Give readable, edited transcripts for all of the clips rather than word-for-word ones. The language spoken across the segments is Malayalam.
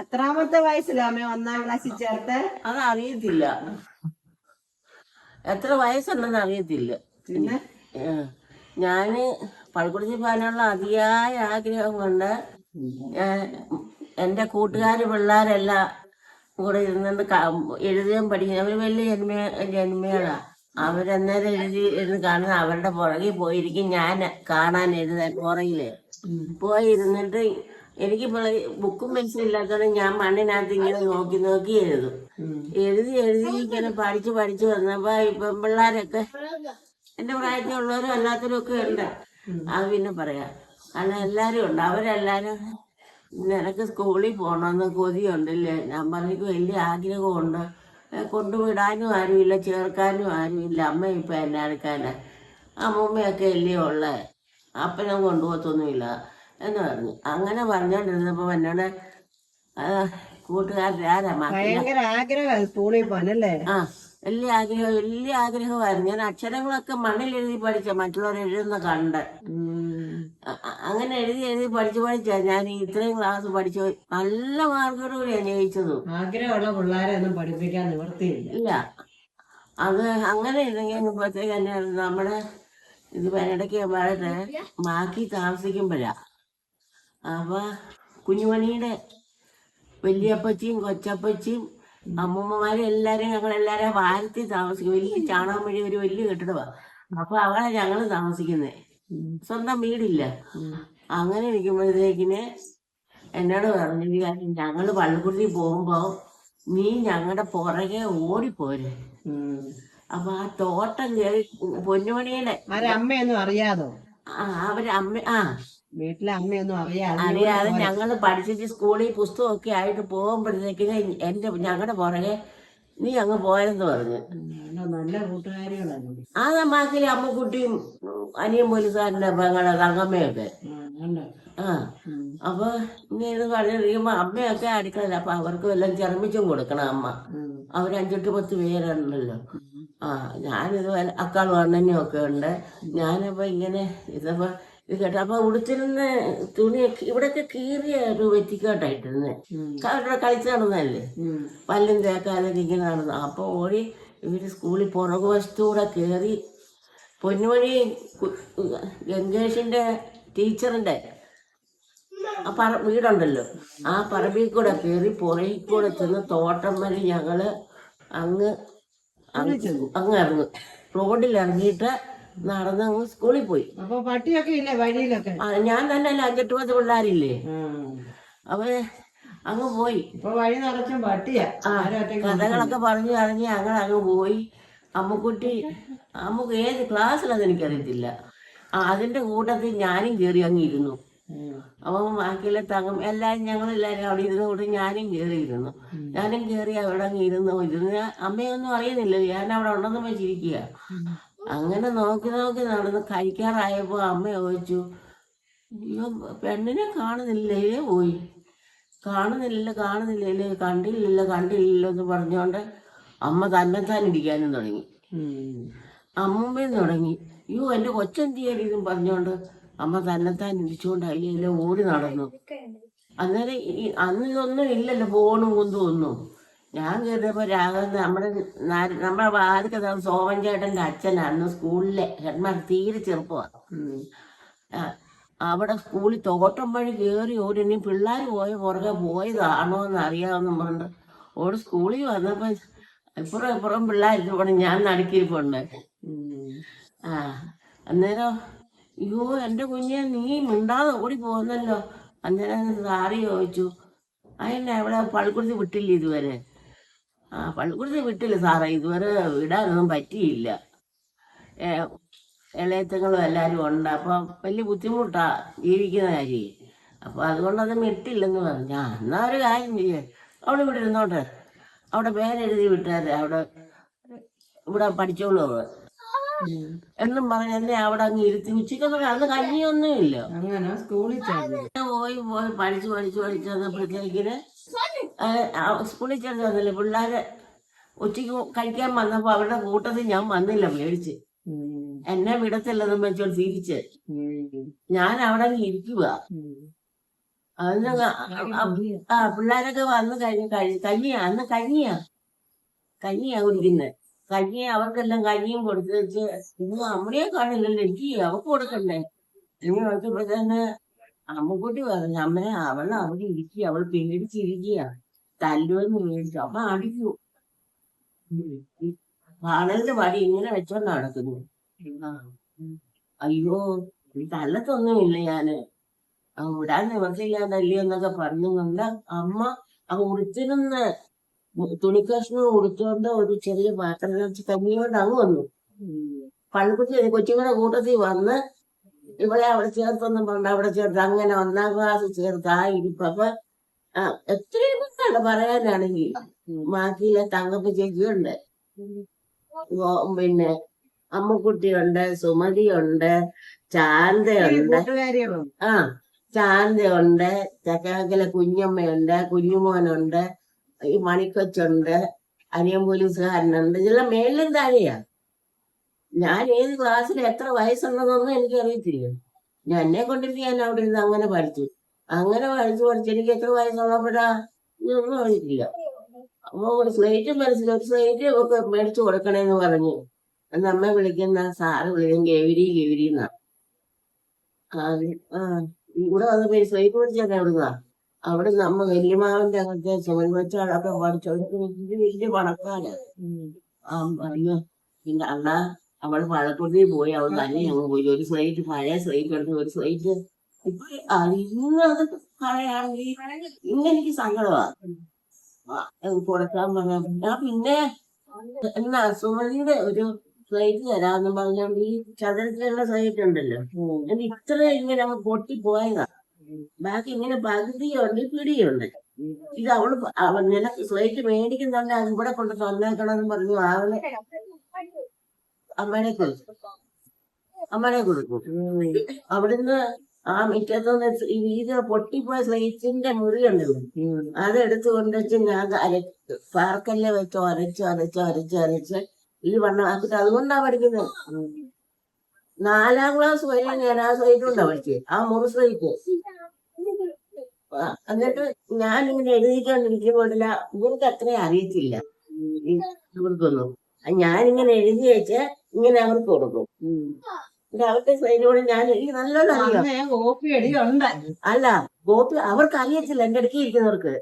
എത്രാമത്തെ വയസ്സിലാമേ 1ാം ക്ലാസ്സിൽ ചേർത്ത്? അതറിയത്തില്ല, എത്ര വയസ്സുണ്ടെന്ന് അറിയത്തില്ല. പിന്നെ ഞാന് പള്ളിക്കുടത്തിൽ പോകാനുള്ള അതിയായ ആഗ്രഹം കൊണ്ട് ഞാൻ എൻ്റെ കൂട്ടുകാർ പിള്ളേരെല്ലാം കൂടെ ഇരുന്നുകൊണ്ട് എഴുതുകയും പഠിക്കുകയും അവർ വലിയ ജന്മേളാ. അവരന്നേരം ഇരുന്ന് കാണുന്ന അവരുടെ പുറകിൽ പോയിരിക്കും. ഞാൻ കാണാൻ എഴുതാൻ പുറകില് പോയിരുന്നിട്ട് എനിക്ക് ബുക്കും പെൻസിലും ഇല്ലാത്തതുകൊണ്ട് ഞാൻ മണ്ണിനകത്ത് ഇങ്ങനെ നോക്കി നോക്കി എഴുതും. എഴുതി ഇങ്ങനെ പഠിച്ചു വന്നപ്പോ ഇപ്പം പിള്ളേരൊക്കെ എന്റെ പ്രായത്തിലുള്ളവരും അല്ലാത്തവരും ഒക്കെ ഉണ്ട്. അത് പിന്നെ പറയാം, കാരണം എല്ലാരും ഉണ്ട്. അവരെല്ലാരും നിനക്ക് സ്കൂളിൽ പോകണമെന്ന് കൊതിയുണ്ടല്ലേ? ഞാൻ പറഞ്ഞു വലിയ ആഗ്രഹമുണ്ട്, കൊണ്ടുവിടാനും ആരുമില്ല, ചേർക്കാനും ആരുമില്ല. അമ്മ ഇപ്പൊ എന്നെ എടുക്കാനാ, അമ്മൂമ്മയൊക്കെ അല്ലേ ഉള്ളേ, അപ്പനും കൊണ്ടുപോകത്തൊന്നുമില്ല എന്ന് പറഞ്ഞു. അങ്ങനെ പറഞ്ഞോണ്ടിരുന്നപ്പോ എന്നോട് കൂട്ടുകാരാരാ ഭയങ്കര ആഗ്രഹം സ്കൂളിൽ പോകാനല്ലേ? വലിയ ആഗ്രഹമായിരുന്നു. ഞാൻ അക്ഷരങ്ങളൊക്കെ മണ്ണിൽ എഴുതി പഠിച്ച, മറ്റുള്ളവർ എഴുതുന്ന കണ്ട് അങ്ങനെ എഴുതി പഠിച്ച ഞാൻ ഇത്രയും ക്ലാസ് പഠിച്ചു. നല്ല മാർക്കോടുകൂടിയാണ് ജയിച്ചതും. ആഗ്രഹമുള്ള പിള്ളേരെ ഒന്നും പഠിപ്പിക്കാൻ നിവർത്തിയില്ല. ഇല്ല, അത് അങ്ങനെ ഇറങ്ങിയപ്പോഴത്തേക്ക് തന്നെ നമ്മുടെ ഇത് ഇടയ്ക്ക് വളരെ മാക്കി താമസിക്കുമ്പോഴാ. അപ്പൊ കുഞ്ഞുമണിയുടെ വലിയപ്പച്ചിയും കൊച്ചപ്പച്ചിയും അമ്മൂമ്മമാരും എല്ലാരും ഞങ്ങളെല്ലാരും വാരത്തിൽ താമസിക്കും. വലിയ ചാണകം വഴി ഒരു വലിയ കെട്ടിടമാണ്. അപ്പൊ അവിടെ ഞങ്ങള് താമസിക്കുന്നേ, സ്വന്തം വീടില്ല. അങ്ങനെ ഇരിക്കുമ്പോഴത്തേക്കിന് എന്നോട് പറഞ്ഞു, ഞങ്ങള് പള്ളിക്കുടത്തിൽ പോകുമ്പോ നീ ഞങ്ങളുടെ പുറകെ ഓടിപ്പോരെ. അപ്പൊ ആ തോട്ടം കയറി പൊന്നുമണിയുടെ അമ്മയൊന്നും അറിയാതോ? അവര് വീട്ടിലെ അമ്മയൊന്നും അറിയാതെ ഞങ്ങള് പഠിച്ചിട്ട് സ്കൂളിൽ പുസ്തകമൊക്കെ ആയിട്ട് പോകുമ്പോഴത്തേക്കിന് ഞങ്ങളുടെ പുറകെ നീ അങ്ങ് പോയെന്ന് പറഞ്ഞു. നല്ല കൂട്ടുകാരികളാണ്. ആ മാക്കിലെ അമ്മക്കുട്ടിയും അനിയൻ പോലീസുകാരൻ്റെ പെങ്ങളെ തങ്കമ്മയൊക്കെ. അപ്പൊ ഇങ്ങനെ പറഞ്ഞിരിക്കുമ്പോ അമ്മയൊക്കെ അടുക്കളയില്ല. അപ്പൊ അവർക്കും എല്ലാം ചെറുമിച്ചും കൊടുക്കണം അമ്മ. അവർ 5-10 പേരുണ്ടല്ലോ. ഞാനിത് അക്കാളും അണ്ണനും ഒക്കെ ഉണ്ട്. ഞാനപ്പോ ഇങ്ങനെ ഇതപ്പോ ഇത് കേട്ടോ, അപ്പൊ ഉടുത്തിരുന്ന തുണിയൊക്കെ ഇവിടെയൊക്കെ കീറിയ ഒരു വെറ്റിക്കോട്ടായിട്ടിരുന്നേ. അവിടെ കളിച്ച് നടന്നല്ലേ, പല്ലും തേക്കാതൊക്കെ ഇങ്ങനെ നടന്നു. അപ്പൊ ഓടി ഇവര് സ്കൂളിൽ പുറകുവശത്തൂടെ കയറി പൊന്നുമണി ഗംഗേഷിന്റെ ടീച്ചറിന്റെ വീടുണ്ടല്ലോ, ആ പറമ്പിൽ കൂടെ കയറി പുറകിൽ കൂടെ ചെന്ന് തോട്ടം വഴി ഞങ്ങള് അങ്ങ് ഇറങ്ങും. റോഡിൽ ഇറങ്ങിയിട്ട് നടന്ന് അങ്ങ് സ്കൂളിൽ പോയി. അപ്പൊ പട്ടിയൊക്കെ ഇല്ലേ വഴിയിലൊക്കെ? ഞാൻ തന്നെ അല്ല, 5-8 പിള്ളേരില്ലേ. അപ്പൊ അങ്ങ് പോയി. വഴി നിറച്ചും പട്ടിയാ. കഥകളൊക്കെ പറഞ്ഞു ഞങ്ങൾ പോയി. അമ്മുക്ക് ഏത് ക്ലാസ്സിലത് എനിക്കറിയത്തില്ല. അതിന്റെ കൂട്ടത്തിൽ ഞാനും കയറി അങ്ങ് ഇരുന്നു. അപ്പൊ ബാക്കിയുള്ള എല്ലാരും ഞങ്ങളെല്ലാരും അവിടെ ഇരുന്ന് കൂട്ടി ഞാനും കയറിയിരുന്നു. ഞാനും കയറി അവിടെ അങ്ങ് ഇരുന്ന് അമ്മയൊന്നും അറിയുന്നില്ല ഞാൻ അവിടെ ഉണ്ടെന്ന് വെച്ചിരിക്കുക. അങ്ങനെ നോക്കി നടന്ന് കഴിക്കാറായപ്പോ അമ്മ ചോദിച്ചു, അയ്യോ പെണ്ണിനെ കാണുന്നില്ലേ, പോയി കാണുന്നില്ലല്ലേ, കണ്ടില്ലല്ലോ എന്ന് പറഞ്ഞോണ്ട് അമ്മ തന്നെത്താൻ ഇരിക്കാനും തുടങ്ങി. അമ്മൂമ്മയും തുടങ്ങി, അയ്യോ എന്റെ കൊച്ചെന്തിയാലും പറഞ്ഞോണ്ട് അമ്മ തന്നെത്താൻ ഇരിച്ചുകൊണ്ട് അതിലെല്ലാം ഓടി നടന്നു. അന്നേരം അന്ന് ഇതൊന്നും ഇല്ലല്ലോ, ഫോണും കുന്തും ഒന്നും. ഞാൻ കയറിയപ്പോ രാഘവൻ നമ്മുടെ വാതിക്കഥ സോമൻ ചേട്ടന്റെ അച്ഛനാണ് സ്കൂളിലെ ഹെഡ്മാസ്റ്റർ, തീരെ ചെറുപ്പമാണ്. അവിടെ സ്കൂളിൽ തോട്ടം വഴി കയറി ഓടി. ഇനി പിള്ളേർ പുറകെ പോയതാണോ എന്ന് അറിയാമെന്നും പറഞ്ഞിട്ട് ഓടി സ്കൂളിൽ വന്നപ്പോ ഇപ്പുറം പിള്ളേരിട്ട് പോണ ഞാൻ നടുക്കിരിപ്പുണ്ട്. അന്നേരം അയ്യോ എന്റെ കുഞ്ഞെ നീ മിണ്ടാതെ ഓടി പോകുന്നല്ലോ. അന്നേരം സാറി ചോദിച്ചു, അതിനെ അവിടെ പള്ളിക്കുടത്തിൽ വിട്ടില്ല ഇതുവരെ? പള്ളിക്കുടത്തിൽ വിട്ടില്ല സാറേ, ഇതുവരെ വിടാനൊന്നും പറ്റിയില്ല. ഇളയത്തങ്ങളും എല്ലാരും ഉണ്ട്, അപ്പൊ വലിയ ബുദ്ധിമുട്ടാ ജീവിക്കുന്ന കാര്യം. അപ്പൊ അതുകൊണ്ടത് വിട്ടില്ലെന്ന് പറഞ്ഞു. എന്നാ ഒരു കാര്യം ചെയ്യേ, അവിടെ ഇവിടെ ഇരുന്നോട്ടെ, അവിടെ പേരെഴുതി വിട്ടാരെ, ഇവിടെ പഠിച്ചോളൂ അവള് എന്നും പറഞ്ഞ് എന്നെ അവിടെ അങ്ങ് ഇരുത്തി. ഉച്ചക്കൊന്നും അന്ന് കഞ്ഞിയൊന്നും ഇല്ല. അങ്ങനെ സ്കൂളിൽ പോയി പഠിച്ചു വന്നപ്പോഴത്തേക്കിന് സ്കൂളിൽ ചേർന്ന് വന്നില്ല. പിള്ളേര് ഉച്ചയ്ക്ക് കഴിക്കാൻ വന്നപ്പോ അവരുടെ കൂട്ടത്തിൽ ഞാൻ വന്നില്ല, പേടിച്ച്. എന്നെ വിടത്തില്ലെന്നും വെച്ചോണ്ട് തിരിച്ച് ഞാൻ അവിടെ ഇരിക്കുക. അന്ന് പിള്ളേരൊക്കെ വന്ന് കഞ്ഞിയാ അന്ന് കഞ്ഞിയാ കുടിക്കുന്നത്. കഞ്ഞി അവർക്കെല്ലാം കഞ്ഞിയും കൊടുത്തു വെച്ച് ഇന്ന് അമ്മയെ കാണില്ലല്ലോ, എനിക്ക് അവർക്ക് കൊടുക്കണ്ടേ. ഇനി നോക്കിയപ്പോഴത്തേന് അമ്മക്കുട്ടി പറഞ്ഞു, അമ്മയെ അവിടെ ഇരിക്കുക, അവൾ പേടിച്ചിരിക്കുക, തല്ലുവെന്ന് പേടിച്ചു. അമ്മ അടിക്കൂ. വാണലിന്റെ വടി ഇങ്ങനെ വെച്ചോണ്ട് നടക്കുന്നു. അയ്യോ തല്ലത്തൊന്നുമില്ല ഞാന്, വിടാൻ നിവർത്തില്ലാതല്ലേ എന്നൊക്കെ പറഞ്ഞുകൊണ്ട് അമ്മ ഉടുത്തിരുന്ന തുണിക്കഷ്ണം ഉടുത്തോണ്ട് ഒരു ചെറിയ പാത്രം വെച്ച് കഞ്ഞിയോണ്ട് അങ്ങ് വന്നു. കൊച്ചുങ്ങളുടെ കൂട്ടത്തിൽ വന്ന് ഇവിടെ അവിടെ ചേർത്തൊന്നും പറഞ്ഞ അവിടെ ചേർത്ത് അങ്ങനെ 1-ാം ക്ലാസ് ചേർത്ത് ആ ഇരിപ്പ്. അപ്പൊ എത്രയും പറയാനാണെങ്കിൽ ബാക്കിയിലെ തങ്കപ്പ ചേച്ചിയുണ്ട്, പിന്നെ അമ്മക്കുട്ടിയുണ്ട്, സുമതിയുണ്ട്, ചാന്തയുണ്ട്, ചാന്തയുണ്ട്, ചക്കാക്കലെ കുഞ്ഞമ്മയുണ്ട്, കുഞ്ഞുമോനുണ്ട്, ഈ മണിക്കൊച്ചുണ്ട്, അനിയൻ പോലീസുകാരനുണ്ട്. ഇതെല്ലാം മേളിലും താഴെയാ. ഞാൻ ഏത് ക്ലാസ്സിൽ എത്ര വയസ്സുണ്ടെന്നൊന്നും എനിക്കറിയത്തില്ല. എന്നെ കൊണ്ടിട്ട് ഞാൻ അവിടെ ഇരുന്ന് അങ്ങനെ പഠിച്ചു എനിക്ക് എത്ര വയസ്സുള്ളപ്പോഴാ ഇതൊന്നും അറിയത്തില്ല. അപ്പൊ ഒരു സ്ലേറ്റ് ഒരു സ്ലേറ്റ് ഒക്കെ മേടിച്ചു കൊടുക്കണേന്ന് പറഞ്ഞു. അന്ന് അമ്മ വിളിക്കുന്ന സാറ് വിളിക്കും ഗൗരി എന്നാ. ഇവിടെ വന്നപ്പോ ഈ സ്ലേറ്റ് മേടിച്ചൊക്കെ എവിടുന്നാ? അവിടെ നമ്മ വല്യമാവിന്റെ അങ്ങനത്തെ ചുമൽ വെച്ചാളൊക്കെ പഠിച്ചു വലിയ പണക്കാര്. അയ്യോ പിന്നെ അണ്ണാ അവൾ പഴക്കുട്ടി പോയി, അവൾ തന്നെ അങ്ങ് പോയി. ഒരു സ്ലേറ്റ് പഴയ സ്ലേറ്റ് എടുത്ത് ഒരു സ്ലേറ്റ് ഇപ്പൊ അത് കളയാണെങ്കിൽ ഇങ്ങനെ എനിക്ക് സങ്കടമാ കൊടുക്കാൻ പറഞ്ഞ. ഞാൻ പിന്നെ എന്നാ സുമതിയുടെ ഒരു സ്ലേറ്റ് തരാമെന്ന് പറഞ്ഞോണ്ട് ഈ ചതുരത്തിലുള്ള സ്ലേറ്റ് ഉണ്ടല്ലോ, അത് ഇത്ര ഇങ്ങനെ അങ്ങ് പൊട്ടിപ്പോയതാ. ബാക്കി ഇങ്ങനെ പകുതിയുണ്ട് പിടിയുണ്ട്. ഇത് അവൾ നിനക്ക് സ്ലേറ്റ് മേടിക്കുന്നുണ്ട്, അത് ഇവിടെ കൊണ്ട് തന്നേക്കണമെന്ന് പറഞ്ഞു. അമ്മയുടെ കൊടുക്കും. അവിടുന്ന് ആ മുറ്റത്തുനിന്ന് ഇത് പൊട്ടിപ്പോയ സ്ലേറ്റിന്റെ മുറിയുണ്ടല്ലോ, അതെടുത്ത് കൊണ്ടുവച്ച് ഞാൻ പാർക്കല്ലേ വെച്ച് അരച്ച് ഈ വണ്ണമാക്കിട്ട് അതുകൊണ്ടാ പഠിക്കുന്നത്. 4-ാം ക്ലാസ് വരെ ഞാൻ ആ സ്ലേറ്റ് കൊണ്ടാ പഠിച്ചത്, ആ മുറി സ്ലേറ്റ്. എന്നിട്ട് ഞാനിങ്ങനെ എഴുതിക്കൊണ്ടിരിക്കുമ്പോഴില്ല, ഇവർക്ക് അത്രയും അറിയത്തില്ല ഇവർക്കൊന്നും. ഞാനിങ്ങനെ എഴുതി വെച്ച് ഇങ്ങനെ അവർക്ക് കൊടുക്കും. അവർക്ക് സൈഡിലൂടെ ഞാൻ എനിക്ക് നല്ലോണം അറിയാം. അല്ല കോപ്പി അവർക്ക് അറിയത്തില്ല, എന്റെ അടുക്കി ഇരിക്കുന്നവർക്ക്.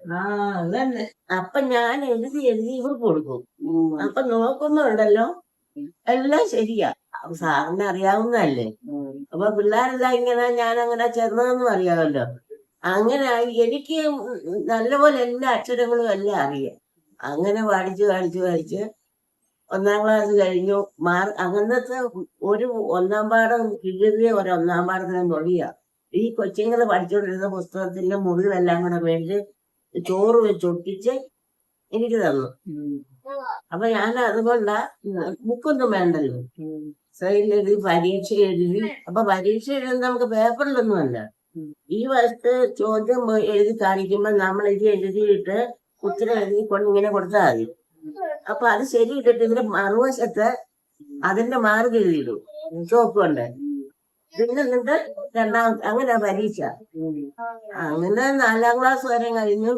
അപ്പൊ ഞാൻ എഴുതി ഇവർക്ക് കൊടുക്കും. അപ്പൊ നോക്കുന്നുണ്ടല്ലോ എല്ലാം ശരിയാ, സാറിന് അറിയാവുന്നതല്ലേ. അപ്പൊ പിള്ളേരെല്ലാം ഇങ്ങനെ ഞാൻ അങ്ങനെ ചെറുതെന്നും അറിയാമല്ലോ. അങ്ങനെ എനിക്ക് നല്ലപോലെ എല്ലാ അക്ഷരങ്ങളും എല്ലാം അറിയാം. അങ്ങനെ പഠിച്ച് 1-ാം ക്ലാസ് കഴിഞ്ഞു. അങ്ങനത്തെ ഒരു 1-ാം പാഠം കിഴിയ ഒരു 1-ാം പാഠത്തിന് മൊഴിയാ. ഈ കൊച്ചുങ്ങള് പഠിച്ചുകൊണ്ടിരുന്ന പുസ്തകത്തിന്റെ മുറിവെല്ലാം കൂടെ വേണ്ടി ചോറ് വെച്ചൊട്ടിച്ച് എനിക്ക് തന്നു. അപ്പൊ ഞാൻ അതുകൊണ്ടാ ബുക്കൊന്നും വേണ്ടല്ലോ, സൈഡിൽ എഴുതി പരീക്ഷ എഴുതി. അപ്പൊ പരീക്ഷ എഴുതുന്നത് നമുക്ക് പേപ്പറിലൊന്നും അല്ല, ഈ വശത്ത് ചോദ്യം എഴുതി കാണിക്കുമ്പോൾ നമ്മൾ ഇത് എഴുതിയിട്ട് ഉത്തരം എഴുതി കൊണ്ട് ഇങ്ങനെ കൊടുത്താൽ മതി. അപ്പൊ അത് ശരിയിട്ടിട്ട് ഇതിന്റെ മറുവശത്ത് അതിന്റെ മാർക്ക് എഴുതിയിടും ചോപ്പ് കൊണ്ട്. പിന്നെ എന്നിട്ട് 2-ാമത്തെ അങ്ങനെ പരീക്ഷ. അങ്ങനെ 4-ാം ക്ലാസ് വരെ കഴിഞ്ഞു.